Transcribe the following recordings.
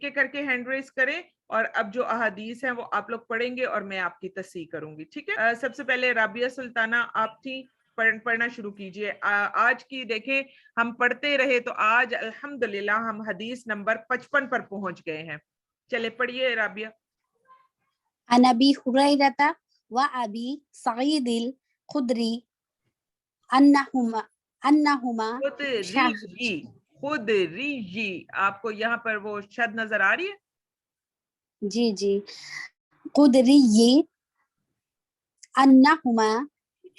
के करके hand raise करें, اور اب جو احادیث ہیں وہ آپ لوگ پڑھیں گے اور میں آپ کی تصحیح کروں گی. ٹھیک ہے. سب سے پہلے رابعہ سلطانہ آپ تھی، پڑھنا شروع کیجئے. آج کی دیکھیں ہم پڑھتے رہے تو آج الحمدللہ ہم حدیث نمبر 55 پر پہنچ گئے ہیں. چلے پڑھیے رابعہ. عن ابی ہریرہ و ابی سعید الخدری انہما خدری. آپ کو یہاں پر وہ شد نظر آ رہی ہے؟ جی خدری انہما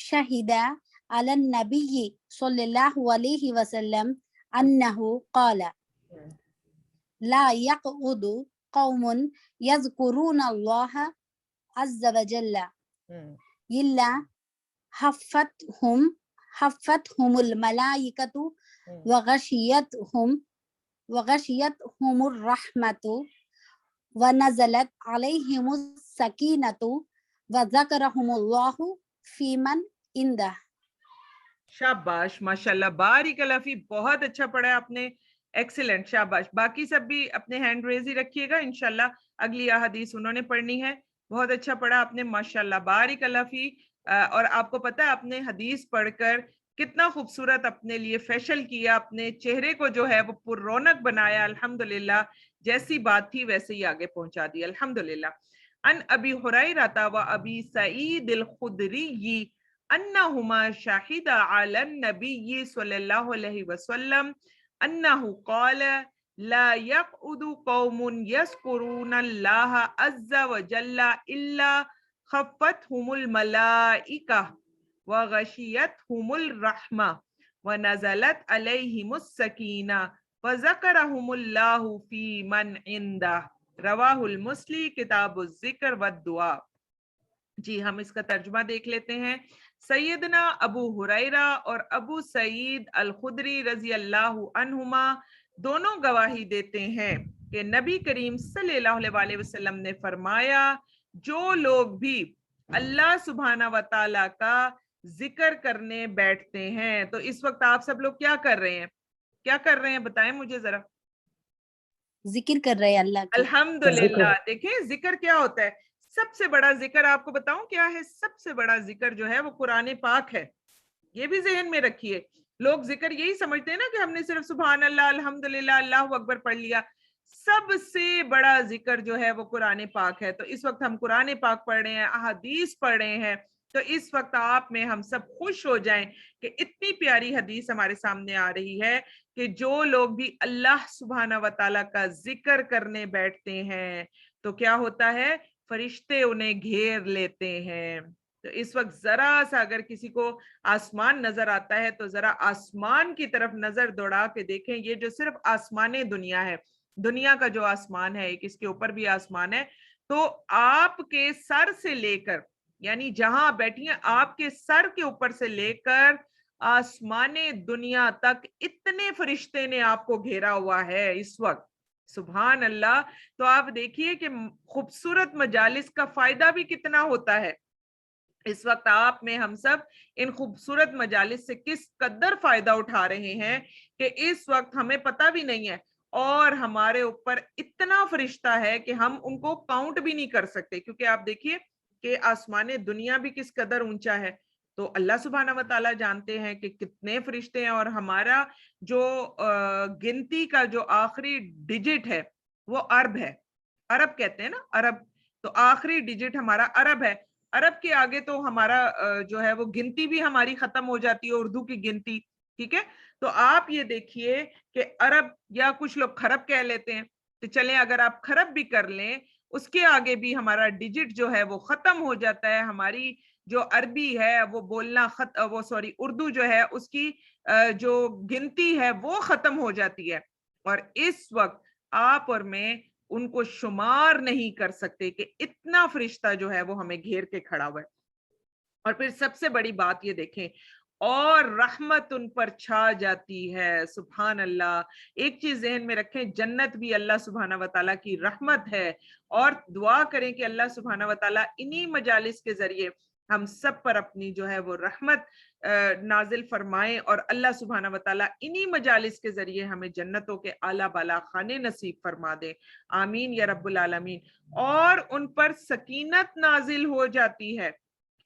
شہدا علی النبی صلی اللہ علیہ وسلم انہ قال لا يقعد قوم يذكرون الله عز وجل إلا حفتهم الملائكة وغشيتهم الرحمة ونزلت عليهم السكينة وذكرهم الله في من عنده. شاباش، ماشاءاللہ، بارک اللہ فی. بہت اچھا پڑھا ہے آپ نے، ایکسیلنٹ، شاباش. باقی سب بھی اپنے ہینڈ ریز ہی رکھیے گا، انشاءاللہ اگلی احادیث انہوں نے پڑھنی ہے. بہت اچھا پڑھا آپ نے، ماشاءاللہ، بارک اللہ فی. اور آپ کو پتا ہے آپ نے حدیث پڑھ کر کتنا خوبصورت اپنے لیے فیشل کیا، اپنے چہرے کو جو ہے وہ پر رونق بنایا. الحمدللہ جیسی بات تھی ویسے ہی آگے پہنچا دی، الحمدللہ. ان ابی ہریرہ و ابی سعید الخدری انہما شاہدا علی النبی صلی اللہ علیہ وسلم انہ قال لا يقعد قوم يذكرون الله عز وجل الا خفتهم الملائکہ وغشیتهم الرحمہ ونزلت علیہم السکینہ وذکرهم اللہ فی من عندہ. رواہ المسلی کتاب الذکر والدعاء. جی ہم اس کا ترجمہ دیکھ لیتے ہیں. سیدنا ابو ہریرہ اور ابو سعید الخدری رضی اللہ عنہما دونوں گواہی دیتے ہیں کہ نبی کریم صلی اللہ علیہ وسلم نے فرمایا جو لوگ بھی اللہ سبحانہ و تعالیٰ کا ذکر کرنے بیٹھتے ہیں. تو اس وقت آپ سب لوگ کیا کر رہے ہیں؟ کیا کر رہے ہیں بتائیں مجھے ذرا. ذکر کر رہے ہیں اللہ کی. الحمدللہ. دیکھیں ذکر کیا ہوتا ہے. سب سے بڑا ذکر آپ کو بتاؤں کیا ہے؟ سب سے بڑا ذکر جو ہے وہ قرآن پاک ہے. یہ بھی ذہن میں رکھیے. لوگ ذکر یہی سمجھتے ہیں نا کہ ہم نے صرف سبحان اللہ، الحمدللہ، اللہ اکبر پڑھ لیا. سب سے بڑا ذکر جو ہے وہ قرآن پاک ہے. تو اس وقت ہم قرآن پاک پڑھ رہے ہیں، احادیث پڑھ رہے ہیں. تو اس وقت آپ میں ہم سب خوش ہو جائیں کہ اتنی پیاری حدیث ہمارے سامنے آ رہی ہے کہ جو لوگ بھی اللہ سبحانہ و تعالیٰ کا ذکر کرنے بیٹھتے ہیں تو کیا ہوتا ہے؟ فرشتے انہیں گھیر لیتے ہیں. تو اس وقت ذرا سا اگر کسی کو آسمان نظر آتا ہے تو ذرا آسمان کی طرف نظر دوڑا کے دیکھیں. یہ جو صرف آسمان دنیا ہے، دنیا کا جو آسمان ہے، ایک اس کے اوپر بھی آسمان ہے، تو آپ کے سر سے لے کر، یعنی جہاں بیٹھی ہیں آپ کے سر کے اوپر سے لے کر آسمان دنیا تک اتنے فرشتے نے آپ کو گھیرا ہوا ہے اس وقت. سبحان اللہ. تو آپ دیکھیے کہ خوبصورت مجالس کا فائدہ بھی کتنا ہوتا ہے. اس وقت آپ میں ہم سب ان خوبصورت مجالس سے کس قدر فائدہ اٹھا رہے ہیں کہ اس وقت ہمیں پتہ بھی نہیں ہے، اور ہمارے اوپر اتنا فرشتہ ہے کہ ہم ان کو کاؤنٹ بھی نہیں کر سکتے. کیونکہ آپ دیکھیے کہ آسمان دنیا بھی کس قدر اونچا ہے. تو اللہ سبحانہ و تعالیٰ جانتے ہیں کہ کتنے فرشتے ہیں، اور ہمارا جو گنتی کا جو آخری ڈیجٹ ہے وہ عرب ہے. عرب کہتے ہیں نا، عرب. تو آخری ڈیجٹ ہمارا عرب ہے. عرب کے آگے تو ہمارا جو ہے وہ گنتی بھی ہماری ختم ہو جاتی ہے، اردو کی گنتی. ٹھیک ہے. تو آپ یہ دیکھیے کہ عرب، یا کچھ لوگ خرب کہہ لیتے ہیں، تو چلیں اگر آپ خرب بھی کر لیں اس کے آگے بھی ہمارا ڈیجٹ جو ہے وہ ختم ہو جاتا ہے. ہماری جو عربی ہے وہ بولنا اردو جو ہے اس کی جو گنتی ہے وہ ختم ہو جاتی ہے. اور اس وقت آپ اور میں ان کو شمار نہیں کر سکتے کہ اتنا فرشتہ جو ہے وہ ہمیں گھیر کے کھڑا ہوا ہے. اور پھر سب سے بڑی بات یہ دیکھیں، اور رحمت ان پر چھا جاتی ہے. سبحان اللہ. ایک چیز ذہن میں رکھیں، جنت بھی اللہ سبحانہ و تعالیٰ کی رحمت ہے. اور دعا کریں کہ اللہ سبحانہ و تعالیٰ انہی مجالس کے ذریعے ہم سب پر اپنی جو ہے وہ رحمت نازل فرمائیں اور اللہ سبحانہ و تعالیٰ انہی مجالس کے ذریعے ہمیں جنتوں کے اعلیٰ بالا خانے نصیب فرما دے، آمین یا رب العالمین۔ اور ان پر سکینت نازل ہو جاتی ہے،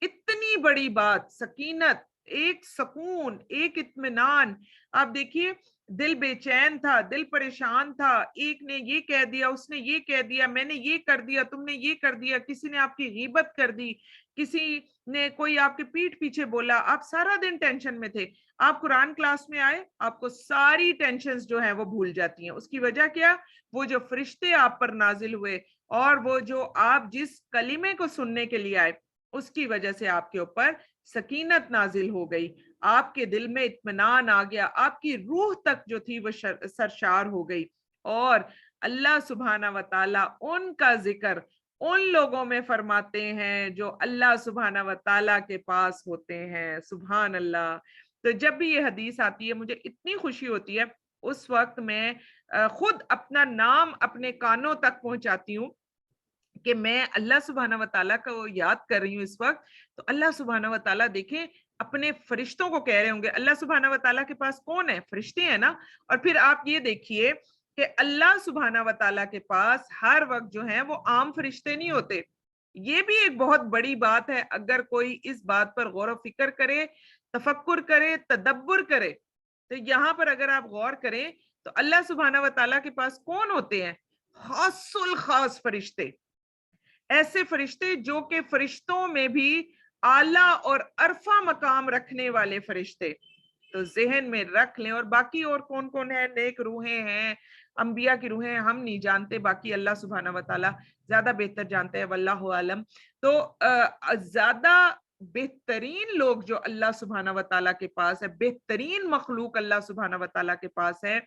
اتنی بڑی بات، سکینت، ایک سکون، ایک اطمینان۔ آپ دیکھیے دل بے چین تھا، دل پریشان تھا، ایک نے یہ کہہ دیا، اس نے یہ کہہ دیا، میں نے یہ کر دیا، تم نے یہ کر دیا، کسی نے آپ کی غیبت کر دی، کسی نے کوئی آپ کے پیٹھ پیچھے بولا، آپ سارا دن ٹینشن میں تھے۔ آپ قرآن کلاس میں آئے، آپ کو ساری ٹینشنز جو ہیں وہ بھول جاتی ہیں۔ اس کی وجہ کیا؟ وہ جو فرشتے آپ پر نازل ہوئے اور وہ جو آپ جس کلمے کو سننے کے لیے آئے، اس کی وجہ سے آپ کے اوپر سکینت نازل ہو گئی، آپ کے دل میں اطمینان آ گیا، آپ کی روح تک جو تھی وہ سرشار ہو گئی۔ اور اللہ سبحانہ و تعالیٰ ان کا ذکر ان لوگوں میں فرماتے ہیں جو اللہ سبحانہ و تعالیٰ کے پاس ہوتے ہیں۔ سبحان اللہ۔ تو جب بھی یہ حدیث آتی ہے مجھے اتنی خوشی ہوتی ہے، اس وقت میں خود اپنا نام اپنے کانوں تک پہنچاتی ہوں کہ میں اللہ سبحانہ و تعالیٰ کو یاد کر رہی ہوں اس وقت۔ تو اللہ سبحانہ و تعالیٰ دیکھیں اپنے فرشتوں کو کہہ رہے ہوں گے، اللہ سبحانہ و تعالیٰ کے پاس کون ہے؟ فرشتے ہیں نا۔ اور پھر آپ یہ دیکھیے کہ اللہ سبحانہ و تعالیٰ کے پاس ہر وقت جو ہیں وہ عام فرشتے نہیں ہوتے۔ یہ بھی ایک بہت بڑی بات ہے، اگر کوئی اس بات پر غور و فکر کرے، تفکر کرے، تدبر کرے، تو یہاں پر اگر آپ غور کریں تو اللہ سبحانہ و تعالیٰ کے پاس کون ہوتے ہیں؟ خاص الخاص فرشتے، ایسے فرشتے جو کہ فرشتوں میں بھی اعلیٰ اور عرفہ مقام رکھنے والے فرشتے۔ تو ذہن میں رکھ لیں۔ اور باقی اور کون کون ہے؟ نیک روحیں ہیں، انبیاء کی روحیں ہم نہیں جانتے، باقی اللہ سبحانہ و تعالیٰ زیادہ بہتر جانتے ہیں، واللہ عالم۔ تو زیادہ بہترین لوگ جو اللہ سبحانہ و تعالیٰ کے پاس ہے، بہترین مخلوق اللہ سبحانہ و تعالیٰ کے پاس ہے،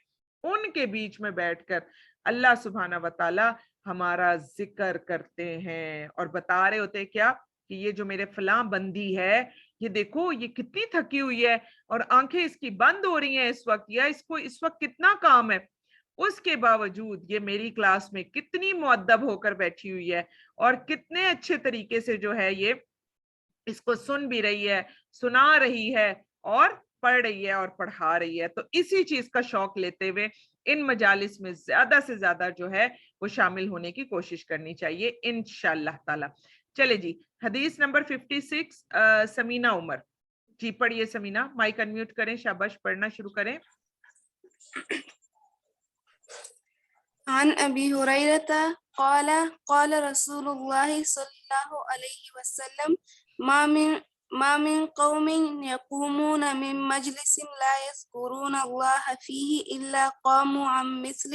ان کے بیچ میں بیٹھ کر اللہ سبحانہ و تعالیٰ ہمارا ذکر کرتے ہیں اور بتا رہے ہوتے کیا کہ یہ جو میرے فلاں بندی ہے، یہ دیکھو یہ کتنی تھکی ہوئی ہے اور آنکھیں اس کی بند ہو رہی ہیں اس وقت، یا اس کو اس وقت کتنا کام ہے، اس کے باوجود یہ میری کلاس میں کتنی مؤدب ہو کر بیٹھی ہوئی ہے اور کتنے اچھے طریقے سے جو ہے یہ اس کو سن بھی رہی ہے، سنا رہی ہے اور پڑھ رہی ہے اور پڑھا رہی ہے۔ تو اسی چیز کا شوق لیتے ہوئے ان مجالس میں زیادہ سے زیادہ جو ہے وہ شامل ہونے کی کوشش کرنی چاہیے انشاءاللہ تعالی۔ چلے جی، حدیث نمبر 56، سمینہ عمر جی پڑھیے۔ سمینہ مائک انمیوٹ کریں، شاباش، پڑھنا شروع کریں۔ عن ابی ہریرہ قال قال رسول اللہ صلی اللہ علیہ وسلم ما من قوم يقومون من مجلس لا يذكرون الله فيه إلا قاموا عن مثل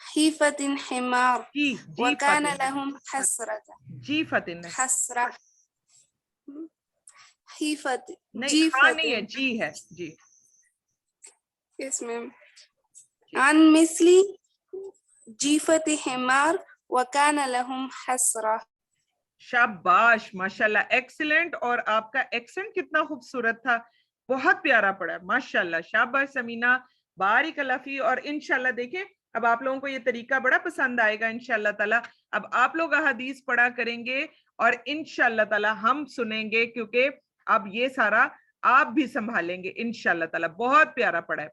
حيفة حمار وكان لهم حسرة حيفة نہیں ہے، جی ہے جی، اس میں عن مثل جیفت حمار وکان لهم حسرہ۔ شاباش، ماشاءاللہ، ایکسیلنٹ۔ اور آپ کا ایکسنٹ کتنا خوبصورت تھا، بہت پیارا پڑا، ماشاءاللہ، شاباش سمینہ، بارک اللہ فی۔ اور انشاءاللہ دیکھیں اب آپ لوگوں کو یہ طریقہ بڑا پسند آئے گا انشاءاللہ تعالی۔ اب آپ لوگ احادیث پڑھا کریں گے اور انشاءاللہ تعالی ہم سنیں گے، کیونکہ اب یہ سارا آپ بھی سنبھالیں گے انشاءاللہ تعالی۔ بہت پیارا پڑا ہے۔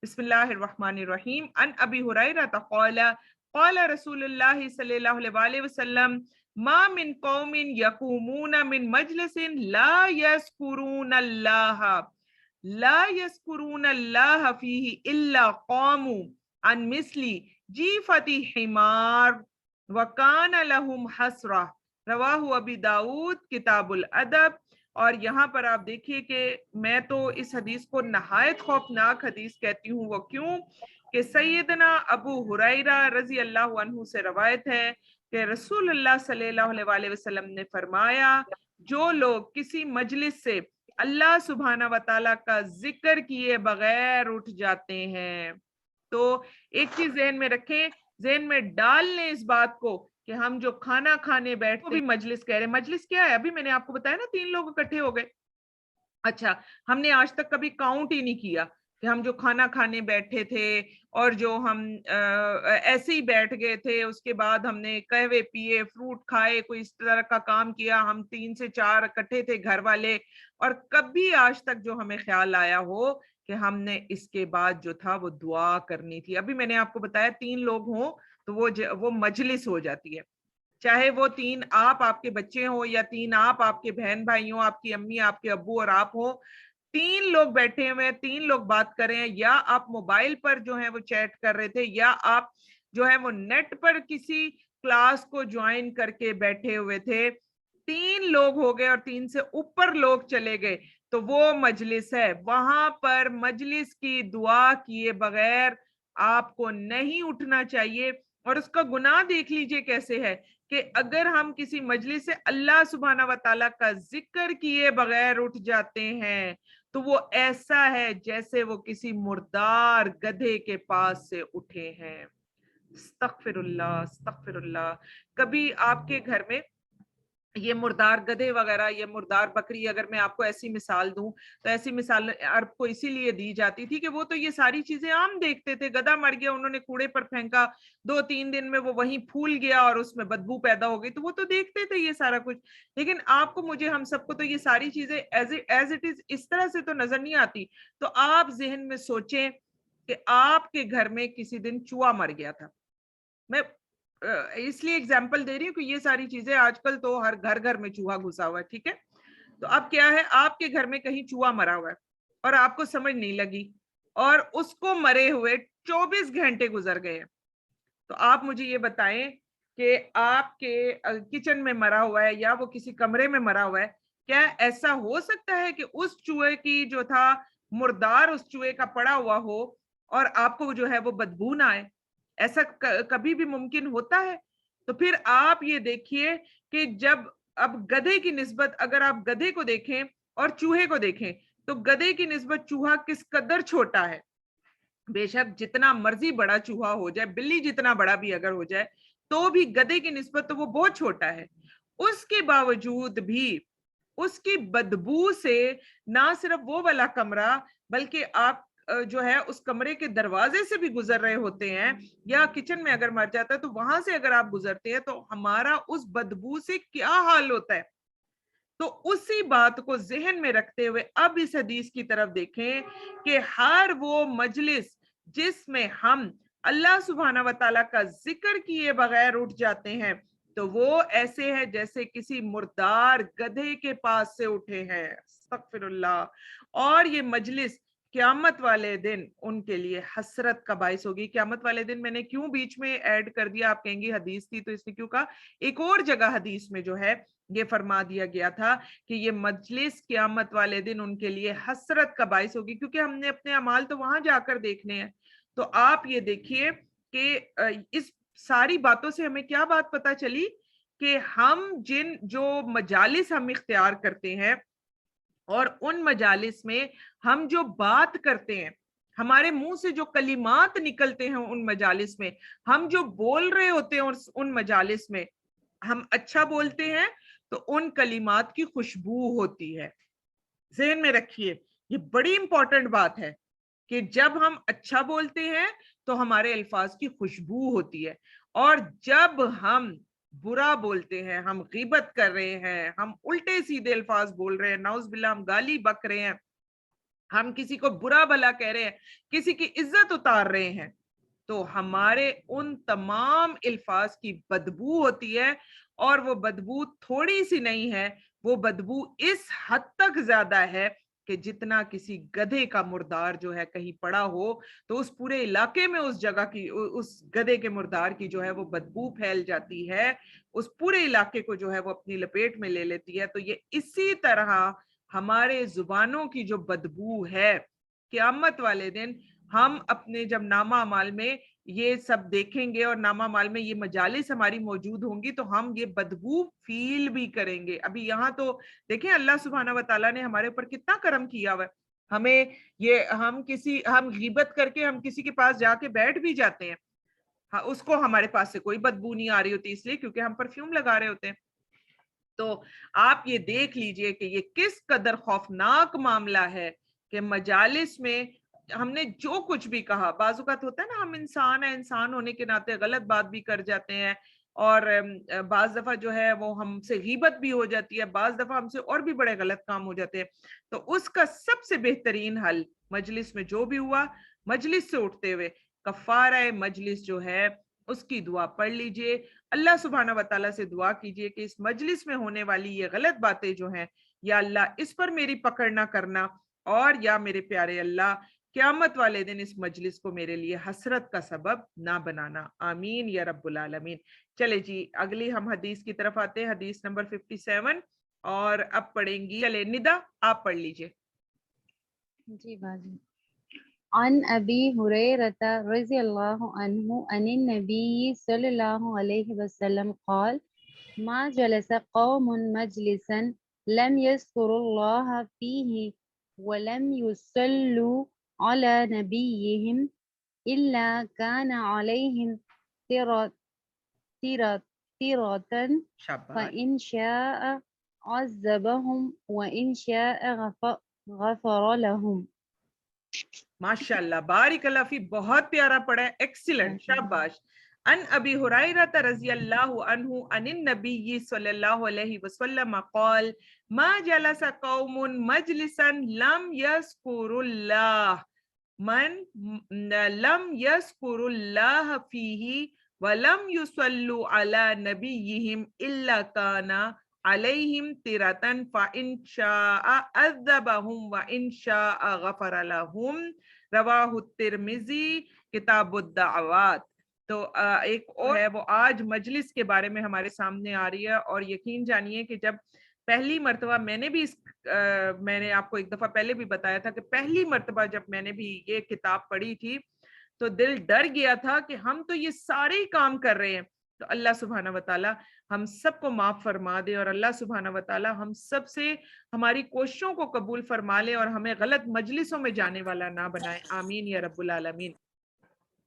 بسم اللہ الرحمن الرحیم۔ عن ابی ہریرہ قال قال رسول اللہ صلی اللہ علیہ وسلم ما من قوم یقومون من مجلس لا یذکرون اللہ فیہ الا قاموا عن مثل جیفت حمار وکان لهم حسرہ، رواہ ابی داؤد کتاب الادب۔ اور یہاں پر آپ دیکھیے کہ میں تو اس حدیث کو نہایت خوفناک حدیث کہتی ہوں۔ وہ کیوں؟ کہ سیدنا ابو ہریرہ رضی اللہ عنہ سے روایت ہے کہ رسول اللہ صلی اللہ علیہ وسلم نے فرمایا، جو لوگ کسی مجلس سے اللہ سبحانہ و تعالیٰ کا ذکر کیے بغیر اٹھ جاتے ہیں، تو ایک چیز ذہن میں رکھیں، ذہن میں ڈال لیں اس بات کو کہ ہم جو کھانا کھانے بیٹھتے بھی مجلس کہہ رہے ہیں۔ مجلس کیا ہے؟ ابھی میں نے آپ کو بتایا نا، 3 لوگ اکٹھے ہو گئے۔ اچھا، ہم نے آج تک کبھی کاؤنٹ ہی نہیں کیا کہ हम जो खाना खाने बैठे थे और जो हम ऐसे ही बैठ गए थे, उसके बाद हमने कहवे पिए, फ्रूट खाए, कोई इस तरह का काम किया, हम 3 से 4 इकट्ठे थे घर वाले, और कभी आज तक जो हमें ख्याल आया हो कि हमने इसके बाद जो था वो दुआ करनी थी। अभी मैंने आपको बताया 3 लोग हों तो वो मजलिस हो जाती है, चाहे वो 3 आप आपके बच्चे हो या 3 आप आपके बहन भाई हो, आपकी अम्मी, आपके अब्बू और आप हो, 3 लोग बैठे हुए हैं, 3 लोग बात कर रहे हैं, या आप मोबाइल पर जो है वो चैट कर रहे थे, या आप जो है वो नेट पर किसी क्लास को ज्वाइन करके बैठे हुए थे, 3 लोग हो गए और 3 से ऊपर लोग चले गए, तो वो मजलिस है। वहां पर मजलिस की दुआ किए बगैर आपको नहीं उठना चाहिए। और उसका गुनाह देख लीजिए कैसे है कि अगर हम किसी मजलिस से अल्लाह सुब्हाना व तआला का जिक्र किए बगैर उठ जाते हैं तो वो ऐसा है जैसे वो किसी मुर्दार गधे के पास से उठे हैं। अस्तगफिरुल्लाह, अस्तगफिरुल्लाह। कभी आपके घर में ये मुर्दार गधे वगैरह, ये मुर्दार बकरी, अगर मैं आपको ऐसी मिसाल दूं तो ऐसी मिसाल अरब को इसीलिए दी जाती थी कि वो तो ये सारी चीजें आम देखते थे। गधा मर गया, उन्होंने कूड़े पर फेंका, 2-3 दिन में वो वहीं फूल गया और उसमें बदबू पैदा हो गई, तो वो तो देखते थे ये सारा कुछ। लेकिन आपको, मुझे, हम सबको तो ये सारी चीजें एज इट इज इस तरह से तो नजर नहीं आती। तो आप जहन में सोचें कि आपके घर में किसी दिन चूहा मर गया था। मैं इसलिए एग्जाम्पल दे रही हूँ कि ये सारी चीजें आजकल तो हर घर घर में चूहा घुसा हुआ है, ठीक है। तो अब क्या है, आपके घर में कहीं चूहा मरा हुआ है और आपको समझ नहीं लगी, और उसको मरे हुए 24 घंटे गुजर गए हैं। तो आप मुझे ये बताएं कि आपके किचन में मरा हुआ है या वो किसी कमरे में मरा हुआ है, क्या ऐसा हो सकता है कि उस चूहे की जो था मुर्दार उस चूहे का पड़ा हुआ हो और आपको जो है वो बदबू ना आए? ऐसा कभी भी मुमकिन होता है? तो फिर आप ये देखिए कि जब, अब गधे की निस्बत अगर आप गधे को देखें और चूहे को देखें तो गधे की निस्बत चूहा किस कदर छोटा है। बेशक जितना मर्जी बड़ा चूहा हो जाए, बिल्ली जितना बड़ा भी अगर हो जाए, तो भी गधे की निस्बत तो वो बहुत छोटा है। उसके बावजूद भी उसकी बदबू से ना सिर्फ वो वाला कमरा, बल्कि आप जो है उस कमरे के दरवाजे से भी गुजर रहे होते हैं, या किचन में अगर मर जाता है तो वहां से अगर आप गुजरते हैं तो हमारा उस बदबू से क्या हाल होता है। तो उसी बात को जहन में रखते हुए अब इस हदीस की तरफ देखें कि हर वो मजलिस जिसमें हम अल्लाह सुब्हाना व तआला का जिक्र किए बगैर उठ जाते हैं तो वो ऐसे है जैसे किसी मुर्दार गधे के पास से उठे हैं। अस्तगफिरुल्लाह। और ये मजलिस क़यामत वाले दिन उनके लिए हसरत का बाइस होगी। क़यामत वाले दिन मैंने क्यों बीच में ऐड कर दिया, आप कहेंगे हदीस थी तो इसने क्यों कहा। एक और जगह हदीस में जो है ये फरमा दिया गया था कि ये मजलिस क़यामत वाले दिन उनके लिए हसरत का बाइस होगी, क्योंकि हमने अपने अमाल तो वहां जाकर देखने हैं। तो आप ये देखिए कि इस सारी बातों से हमें क्या बात पता चली कि हम जो मजालिस हम इख्तियार करते हैं और उन मजालिस में हम जो बात करते हैं, हमारे मुंह से जो कलिमात निकलते हैं उन मजालिस में, हम जो बोल रहे होते हैं उन मजालिस में, हम अच्छा बोलते हैं तो उन कलिमात की खुशबू होती है। ज़हन में रखिए, ये बड़ी इंपॉर्टेंट बात है कि जब हम अच्छा बोलते हैं तो हमारे अल्फाज की खुशबू होती है, और जब हम बुरा बोलते हैं, हम गीबत कर रहे हैं, हम उल्टे सीधे अल्फाज बोल रहे हैं, नाउज़ बिल्लाह हम गाली बक रहे हैं, हम किसी को बुरा भला कह रहे हैं, किसी की इज्जत उतार रहे हैं, तो हमारे उन तमाम अल्फाज की बदबू होती है। और वो बदबू थोड़ी सी नहीं है, वो बदबू इस हद तक ज्यादा है कि जितना किसी गधे का मुर्दार जो है कहीं पड़ा हो तो उस पूरे इलाके में उस जगह की, उस गधे के मुर्दार की जो है वो बदबू फैल जाती है, उस पूरे इलाके को जो है वो अपनी लपेट में ले लेती है। तो ये इसी तरह हमारे जुबानों की जो बदबू है, क़यामत वाले दिन हम अपने जब नामा अमाल में ये सब देखेंगे और नामा माल में ये मजालिस हमारी मौजूद होंगी तो हम ये बदबू फील भी करेंगे। अभी यहाँ तो देखें अल्लाह सुब्हाना व तआला ने हमारे ऊपर कितना करम किया हुआ है। हमें ये, हम गीबत करके हम किसी के पास जाके बैठ भी जाते हैं, हाँ, उसको हमारे पास से कोई बदबू नहीं आ रही होती, इसलिए क्योंकि हम परफ्यूम लगा रहे होते हैं। तो आप ये देख लीजिए कि ये किस कदर खौफनाक मामला है कि मजालिस में ہم نے جو کچھ بھی کہا, بعض اوقات ہوتا ہے نا ہم انسان ہیں, انسان ہونے کے ناطے غلط بات بھی کر جاتے ہیں, اور بعض دفعہ جو ہے وہ ہم سے غیبت بھی ہو جاتی ہے, بعض دفعہ ہم سے اور بھی بڑے غلط کام ہو جاتے ہیں. تو اس کا سب سے بہترین حل مجلس میں جو بھی ہوا, مجلس سے اٹھتے ہوئے کفارہ مجلس جو ہے اس کی دعا پڑھ لیجئے, اللہ سبحانہ و تعالیٰ سے دعا کیجئے کہ اس مجلس میں ہونے والی یہ غلط باتیں جو ہیں, یا اللہ اس پر میری پکڑ نہ کرنا, اور یا میرے پیارے اللہ قیامت والے دن اس مجلس کو میرے لیے حسرت کا سبب نہ بنانا, آمین یا رب العالمین. چلے جی اگلی ہم حدیث کی طرف آتے ہیں, حدیث نمبر 57, اور اب پڑھیں گی, چلے ندا آپ پڑھ لیجئے. جی باجی. عن ابی ہریرہ رضی اللہ عنہ عن النبی صلی اللہ علیہ وسلم قال ما جلس قوم مجلسا لم يذكروا الله فيه ولم يصلوا على نبيهم إلا كان عليهم ترة شاباش, فإن شاء عذبهم وإن شاء غفر لهم. ماشاء اللہ, بارک اللہ فی, بہت پیارا پڑھا ہے, ایکسیلنٹ, شاباش. ان ابی ہریرہ رضی اللہ عنہ عن النبی صلی اللہ علیہ وسلم قال ما جلس قوم مجلسا لم يذكر الله لم يذكر الله فيه ولم يصلوا على نبيهم الا كان علیہم تیرتن فإن شاء عذبهم وإن شاء غفر لهم, رواہ الترمذی کتاب الدعوات. تو ایک اور ہے وہ آج مجلس کے بارے میں ہمارے سامنے آ رہی ہے, اور یقین جانیے کہ جب پہلی مرتبہ میں نے بھی میں نے آپ کو ایک دفعہ پہلے بھی بتایا تھا کہ پہلی مرتبہ جب میں نے بھی یہ کتاب پڑھی تھی تو دل ڈر گیا تھا کہ ہم تو یہ سارے ہی کام کر رہے ہیں. تو اللہ سبحانہ و تعالیٰ ہم سب کو معاف فرما دے, اور اللہ سبحانہ و تعالیٰ ہم سب سے ہماری کوششوں کو قبول فرما لے اور ہمیں غلط مجلسوں میں جانے والا نہ بنائے, آمین یا رب العالمین.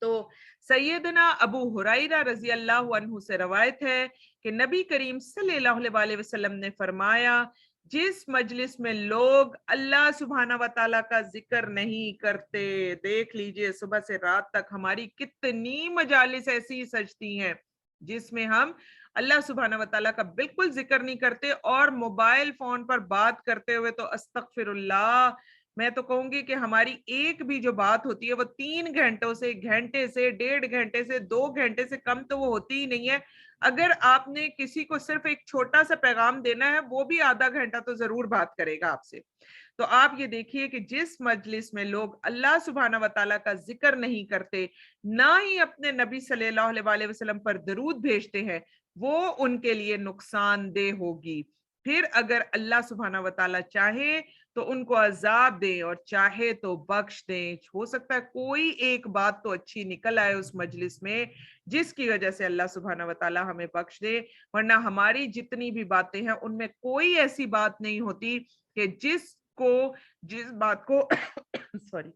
تو سیدنا ابو ہریرہ رضی اللہ عنہ سے روایت ہے کہ نبی کریم صلی اللہ علیہ وسلم نے فرمایا, جس مجلس میں لوگ اللہ سبحانہ و تعالیٰ کا ذکر نہیں کرتے, دیکھ لیجئے صبح سے رات تک ہماری کتنی مجالس ایسی سجتی ہیں جس میں ہم اللہ سبحانہ و تعالیٰ کا بالکل ذکر نہیں کرتے, اور موبائل فون پر بات کرتے ہوئے تو استغفر اللہ, میں تو کہوں گی کہ ہماری ایک بھی جو بات ہوتی ہے وہ 3 گھنٹوں سے, گھنٹے سے, 1.5 گھنٹے سے, 2 گھنٹے سے کم تو وہ ہوتی ہی نہیں ہے. اگر آپ نے کسی کو صرف ایک چھوٹا سا پیغام دینا ہے, وہ بھی آدھا گھنٹہ تو ضرور بات کرے گا آپ سے. تو آپ یہ دیکھیے کہ جس مجلس میں لوگ اللہ سبحانہ و تعالیٰ کا ذکر نہیں کرتے, نہ ہی اپنے نبی صلی اللہ علیہ وسلم پر درود بھیجتے ہیں, وہ ان کے لیے نقصان دہ ہوگی. پھر اگر اللہ سبحانہ و تعالیٰ چاہے تو ان کو عذاب دے, اور چاہے تو بخش دیں. ہو سکتا ہے کوئی ایک بات تو اچھی نکل آئے اس مجلس میں جس کی وجہ سے اللہ سبحانہ و تعالیٰ ہمیں بخش دے, ورنہ ہماری جتنی بھی باتیں ہیں ان میں کوئی ایسی بات نہیں ہوتی کہ جس بات کو سوری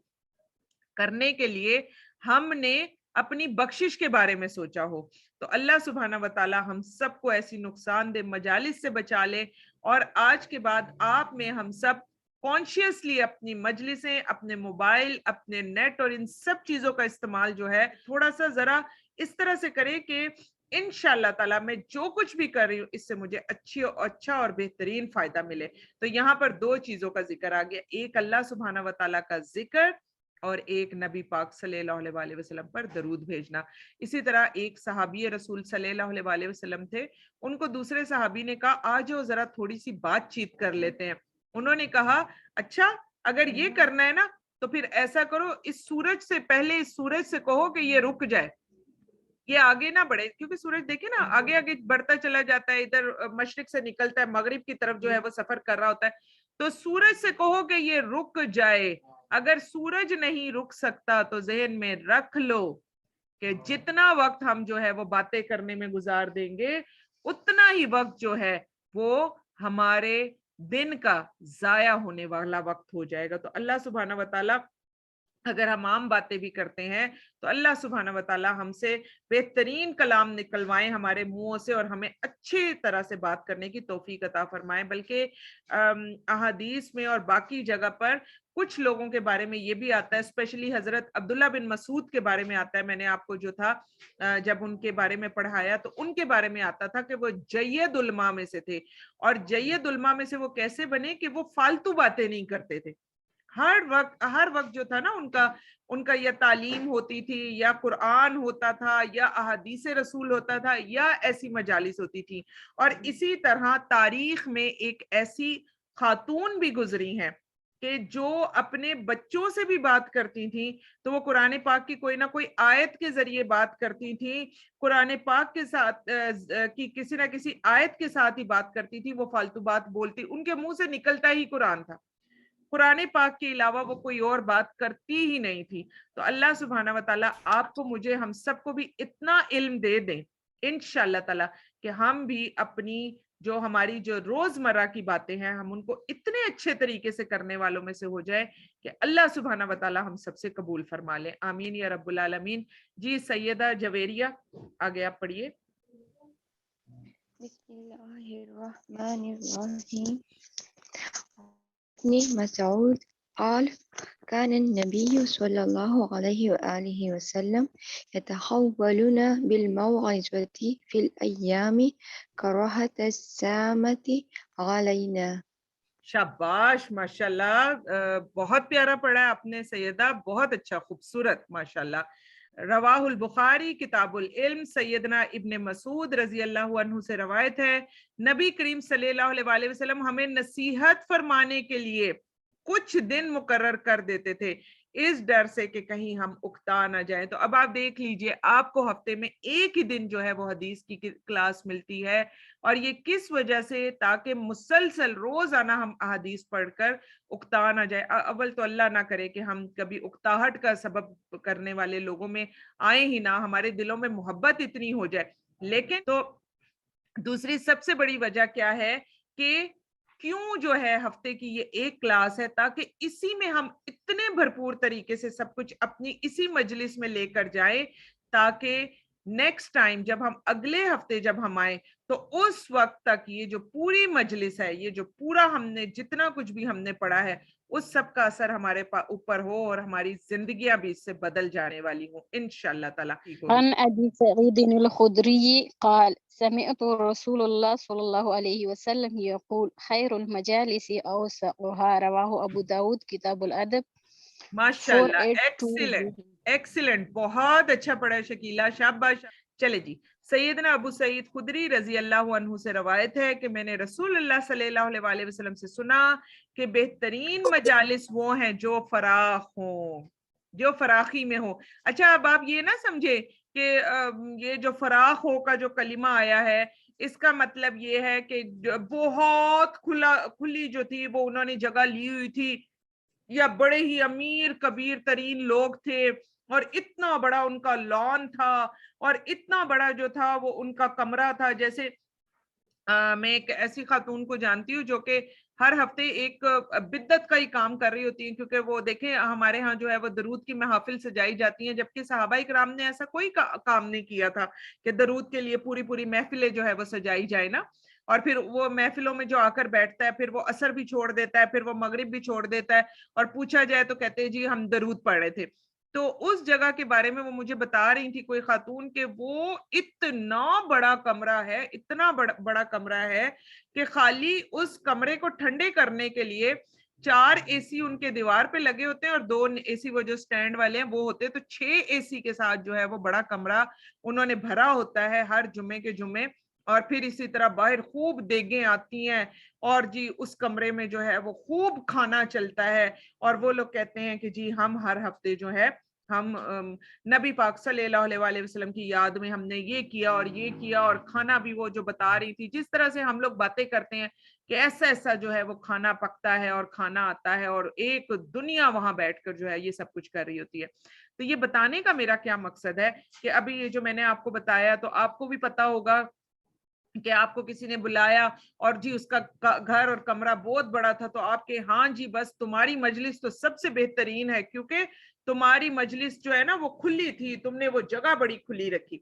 کرنے کے لیے ہم نے اپنی بخشش کے بارے میں سوچا ہو. تو اللہ سبحانہ و تعالیٰ ہم سب کو ایسی نقصان دہ مجالس سے بچا لے, اور آج کے بعد آپ میں ہم سب کانشیسلی اپنی مجلسیں, اپنے موبائل, اپنے نیٹ اور ان سب چیزوں کا استعمال جو ہے تھوڑا سا ذرا اس طرح سے کریں کہ انشاءاللہ تعالیٰ میں جو کچھ بھی کر رہی ہوں اس سے مجھے اچھا اور بہترین فائدہ ملے. تو یہاں پر 2 چیزوں کا ذکر آ گیا, ایک اللہ سبحانہ و تعالیٰ کا ذکر, اور ایک نبی پاک صلی اللہ علیہ وسلم پر درود بھیجنا. اسی طرح ایک صحابی رسول صلی اللہ علیہ وسلم تھے, ان کو دوسرے صحابی نے کہا آجو ذرا تھوڑی سی بات چیت کر لیتے ہیں. انہوں نے کہا اچھا اگر یہ کرنا ہے نا تو پھر ایسا کرو, اس سورج سے پہلے اس سورج سے کہو کہ یہ رک جائے, یہ آگے نہ بڑھے, کیونکہ سورج دیکھیں نا آگے آگے بڑھتا چلا جاتا ہے, ادھر مشرق سے نکلتا ہے, مغرب کی طرف جو ہے وہ سفر کر رہا ہوتا ہے. تو سورج سے کہو کہ یہ رک جائے. اگر سورج نہیں رک سکتا تو ذہن میں رکھ لو کہ جتنا وقت ہم جو ہے وہ باتیں کرنے میں گزار دیں گے, اتنا ہی وقت جو ہے وہ ہمارے دن کا ضائع ہونے والا وقت ہو جائے گا. تو اللہ سبحانہ و تعالیٰ अगर हम आम बातें भी करते हैं तो अल्लाह सुब्हाना व तआला हमसे बेहतरीन कलाम निकलवाएं हमारे मुंहों से और हमें अच्छी तरह से बात करने की तौफीक अता फरमाएं। बल्कि अहादीस में और बाकी जगह पर कुछ लोगों के बारे में ये भी आता है, स्पेशली हजरत अब्दुल्ला बिन मसूद के बारे में आता है, मैंने आपको जो था जब उनके बारे में पढ़ाया तो उनके बारे में आता था कि वो जय्यद उलमा में से थे। और जय्यद उलमा में से वो कैसे बने कि वो फालतू बातें नहीं करते थे। हर वक्त जो था ना उनका या तालीम होती थी या कुरान होता था या अहादीस रसूल होता था या ऐसी मजालिस होती थी। और इसी तरह तारीख में एक ऐसी खातून भी गुजरी हैं कि जो अपने बच्चों से भी बात करती थी तो वो कुरान पाक की कोई ना कोई आयत के जरिए बात करती थी, कुरान पाक के साथ की किसी ना किसी आयत के साथ ही बात करती थी। वो फालतू बात बोलती, उनके मुंह से निकलता ही कुरान था, कुरान पाक के अलावा वो कोई और बात करती ही नहीं थी। तो अल्लाह सुब्हाना व तआला आपको मुझे हम सबको भी इतना इल्म दे दें इंशाअल्लाह ताला कि हम भी अपनी जो हमारी जो रोजमर्रा की बातें हैं हम उनको इतने अच्छे तरीके से करने वालों में से हो जाए कि अल्लाह सुब्हाना व तआला हम सबसे कबूल फरमा ले। आमीन या रब्बुल आलमीन। जी सैयदा जवेरिया आगे आप पढ़िए। बिस्मिल्लाहिर्रहमानिर्रहीम। ابن مسعود قال كان النبي صلى الله عليه وآله وسلم يتخولنا بالموعظة في الأيام كراهة السامة علينا. शाबाश माशाल्लाह, बहुत प्यारा पढ़ा है आपने सैयदा, बहुत अच्छा खूबसूरत माशाल्लाह। रवाहुल बुखारी किताबुल इल्म, सैयदना इब्ने मसूद रजी अल्लाह अन्हु से रवायत है, नबी करीम सल्लल्लाहु अलैहि वसल्लम हमें नसीहत फरमाने के लिए कुछ दिन मुकर्रर कर देते थे इस डर से कि कहीं हम उकता ना जाए। तो अब आप देख लीजिए, आपको हफ्ते में एक ही दिन जो है वो हदीस की क्लास मिलती है, और ये किस वजह से, ताकि मुसलसल रोजाना हम हदीस पढ़कर उकता ना जाए। अव्वल तो अल्लाह ना करे कि हम कभी उकताहट का सबब करने वाले लोगों में आए ही ना, हमारे दिलों में मोहब्बत इतनी हो जाए। लेकिन तो दूसरी सबसे बड़ी वजह क्या है कि क्यों जो है हफ्ते की ये एक क्लास है, ताकि इसी में हम इतने भरपूर तरीके से सब कुछ अपनी इसी मजलिस में लेकर जाए, ताकि नेक्स्ट टाइम जब हम अगले हफ्ते जब हम आए तो उस वक्त तक ये जो पूरी मजलिस है, ये जो पूरा हमने जितना कुछ भी हमने पढ़ा है, उस सब का असर हमारे ऊपर हो और हमारी जिंदगियां भी इससे बदल जाने वाली हो इंशाअल्लाह ताला। عن أبي سعيد الخدري قال سمعت رسول الله صلى الله عليه وسلم يقول خير المجالس أوسعها. رواه أبو داود किताब الأدب. माशाल्लाह, एक्सीलेंट, बहुत अच्छा पढ़ा है शकीला, शाबाश। चले जी, सैयदना अबू सईद खुदरी रजी अल्लाह अन्हु से रवायत है कि मैंने रसूलुल्लाह सल्लल्लाहु अलैहि वसल्लम से सुना कि बेहतरीन मजालिस वो हैं जो फराख हो, जो फराखी में हो। अच्छा, अब आप ये ना समझे कि ये जो फराख हो का जो कलिमा आया है, इसका मतलब ये है कि बहुत खुली जो थी वो उन्होंने जगह ली हुई थी, या बड़े ही अमीर कबीर तरीन लोग थे और इतना बड़ा उनका लॉन था और इतना बड़ा जो था वो उनका कमरा था। जैसे मैं एक ऐसी खातून को जानती हूँ जो कि हर हफ्ते एक बिद्दत का ही काम कर रही होती है, क्योंकि वो देखें हमारे यहाँ जो है वो दरूद की महफिल सजाई जाती हैं, जबकि सहाबाई किराम ने ऐसा कोई काम नहीं किया था कि दरूद के लिए पूरी पूरी महफिलें जो है वो सजाई जाए ना। और फिर वो महफिलों में जो आकर बैठता है, फिर वो असर भी छोड़ देता है, फिर वो मगरिब भी छोड़ देता है, और पूछा जाए तो कहते हैं जी हम दरूद पढ़ रहे थे। तो उस जगह के बारे में वो मुझे बता रही थी कोई खातून के वो इतना बड़ा कमरा है, इतना बड़ा कमरा है कि खाली उस कमरे को ठंडे करने के लिए 4 एसी उनके दीवार पे लगे होते हैं और 2 एसी वो जो स्टैंड वाले हैं वो होते हैं। तो 6 एसी के साथ जो है वो बड़ा कमरा उन्होंने भरा होता है हर जुम्मे के जुम्मे। और फिर इसी तरह बाहर खूब देगें आती हैं और जी उस कमरे में जो है वो खूब खाना चलता है। और वो लोग कहते हैं कि जी हम हर हफ्ते जो है हम नबी पाक सल्लल्लाहु अलैहि वसल्लम की याद में हमने ये किया और ये किया, और खाना भी वो जो बता रही थी, जिस तरह से हम लोग बातें करते हैं कि ऐसा ऐसा जो है वो खाना पकता है और खाना आता है, और एक दुनिया वहां बैठकर जो है ये सब कुछ कर रही होती है। तो ये बताने का मेरा क्या मकसद है कि अभी ये जो मैंने आपको बताया, तो आपको भी पता होगा कि आपको किसी ने बुलाया और जी उसका घर और कमरा बहुत बड़ा था, तो आपके हाँ जी बस तुम्हारी मजलिस तो सबसे बेहतरीन है, क्योंकि तुम्हारी मजलिस जो है ना वो खुली थी, तुमने वो जगह बड़ी खुली रखी।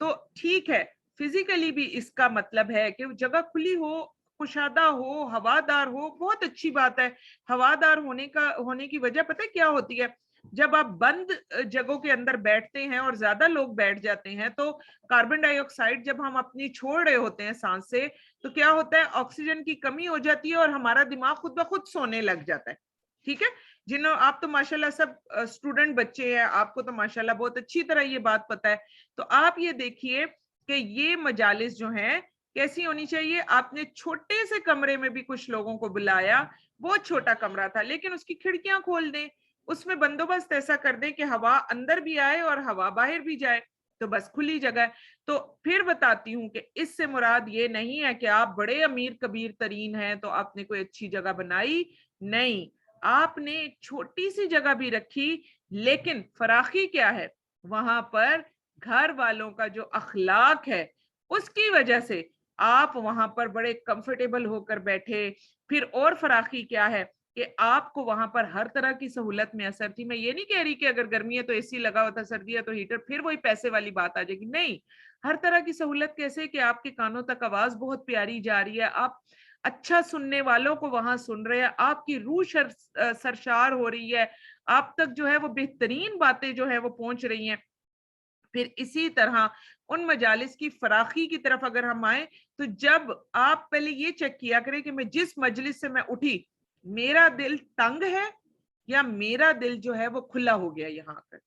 तो ठीक है, फिजिकली भी इसका मतलब है कि जगह खुली हो, कुशादा हो, हवादार हो, बहुत अच्छी बात है। हवादार होने की वजह पता है क्या होती है? जब आप बंद जगहों के अंदर बैठते हैं और ज्यादा लोग बैठ जाते हैं तो कार्बन डाइऑक्साइड जब हम अपनी छोड़ रहे होते हैं सांस से, तो क्या होता है, ऑक्सीजन की कमी हो जाती है और हमारा दिमाग खुद ब खुद सोने लग जाता है। ठीक है, आप तो माशाल्लाह सब स्टूडेंट बच्चे हैं, आपको तो माशाल्लाह बहुत अच्छी तरह ये बात पता है। तो आप ये देखिए कि ये मजालिस जो हैं कैसी होनी चाहिए। आपने छोटे से कमरे में भी कुछ लोगों को बुलाया, बहुत छोटा कमरा था, लेकिन उसकी खिड़कियां खोल दें, उसमें बंदोबस्त ऐसा कर दें कि हवा अंदर भी आए और हवा बाहर भी जाए, तो बस खुली जगह है। तो फिर बताती हूँ कि इससे मुराद ये नहीं है कि आप बड़े अमीर कबीर तरीन हैं तो आपने कोई अच्छी जगह बनाई, नहीं, आपने एक छोटी सी जगह भी रखी, लेकिन फराखी क्या है, वहां पर घर वालों का जो अखलाक है उसकी वजह से आप वहां पर बड़े कंफर्टेबल होकर बैठे। फिर और फराखी क्या है कि आपको वहां पर हर तरह की सहूलत मैसर थी। मैं ये नहीं कह रही कि अगर गर्मी है तो एसी लगा हुआ था, सर्दी है तो हीटर, फिर वही पैसे वाली बात आ जाएगी, नहीं, हर तरह की सहूलत कैसे कि आपके कानों तक आवाज बहुत प्यारी जा रही है, आप अच्छा सुनने वालों को वहां सुन रहे हैं, आपकी रूह सरशार हो रही है, आप तक जो है वो बेहतरीन बातें जो है वो पहुंच रही हैं। फिर इसी तरह उन मजालिस की फराखी की तरफ अगर हम आए तो जब आप पहले ये चेक किया करें कि मैं जिस मजलिस से मैं उठी, मेरा दिल तंग है या मेरा दिल जो है वो खुला हो गया। यहाँ पर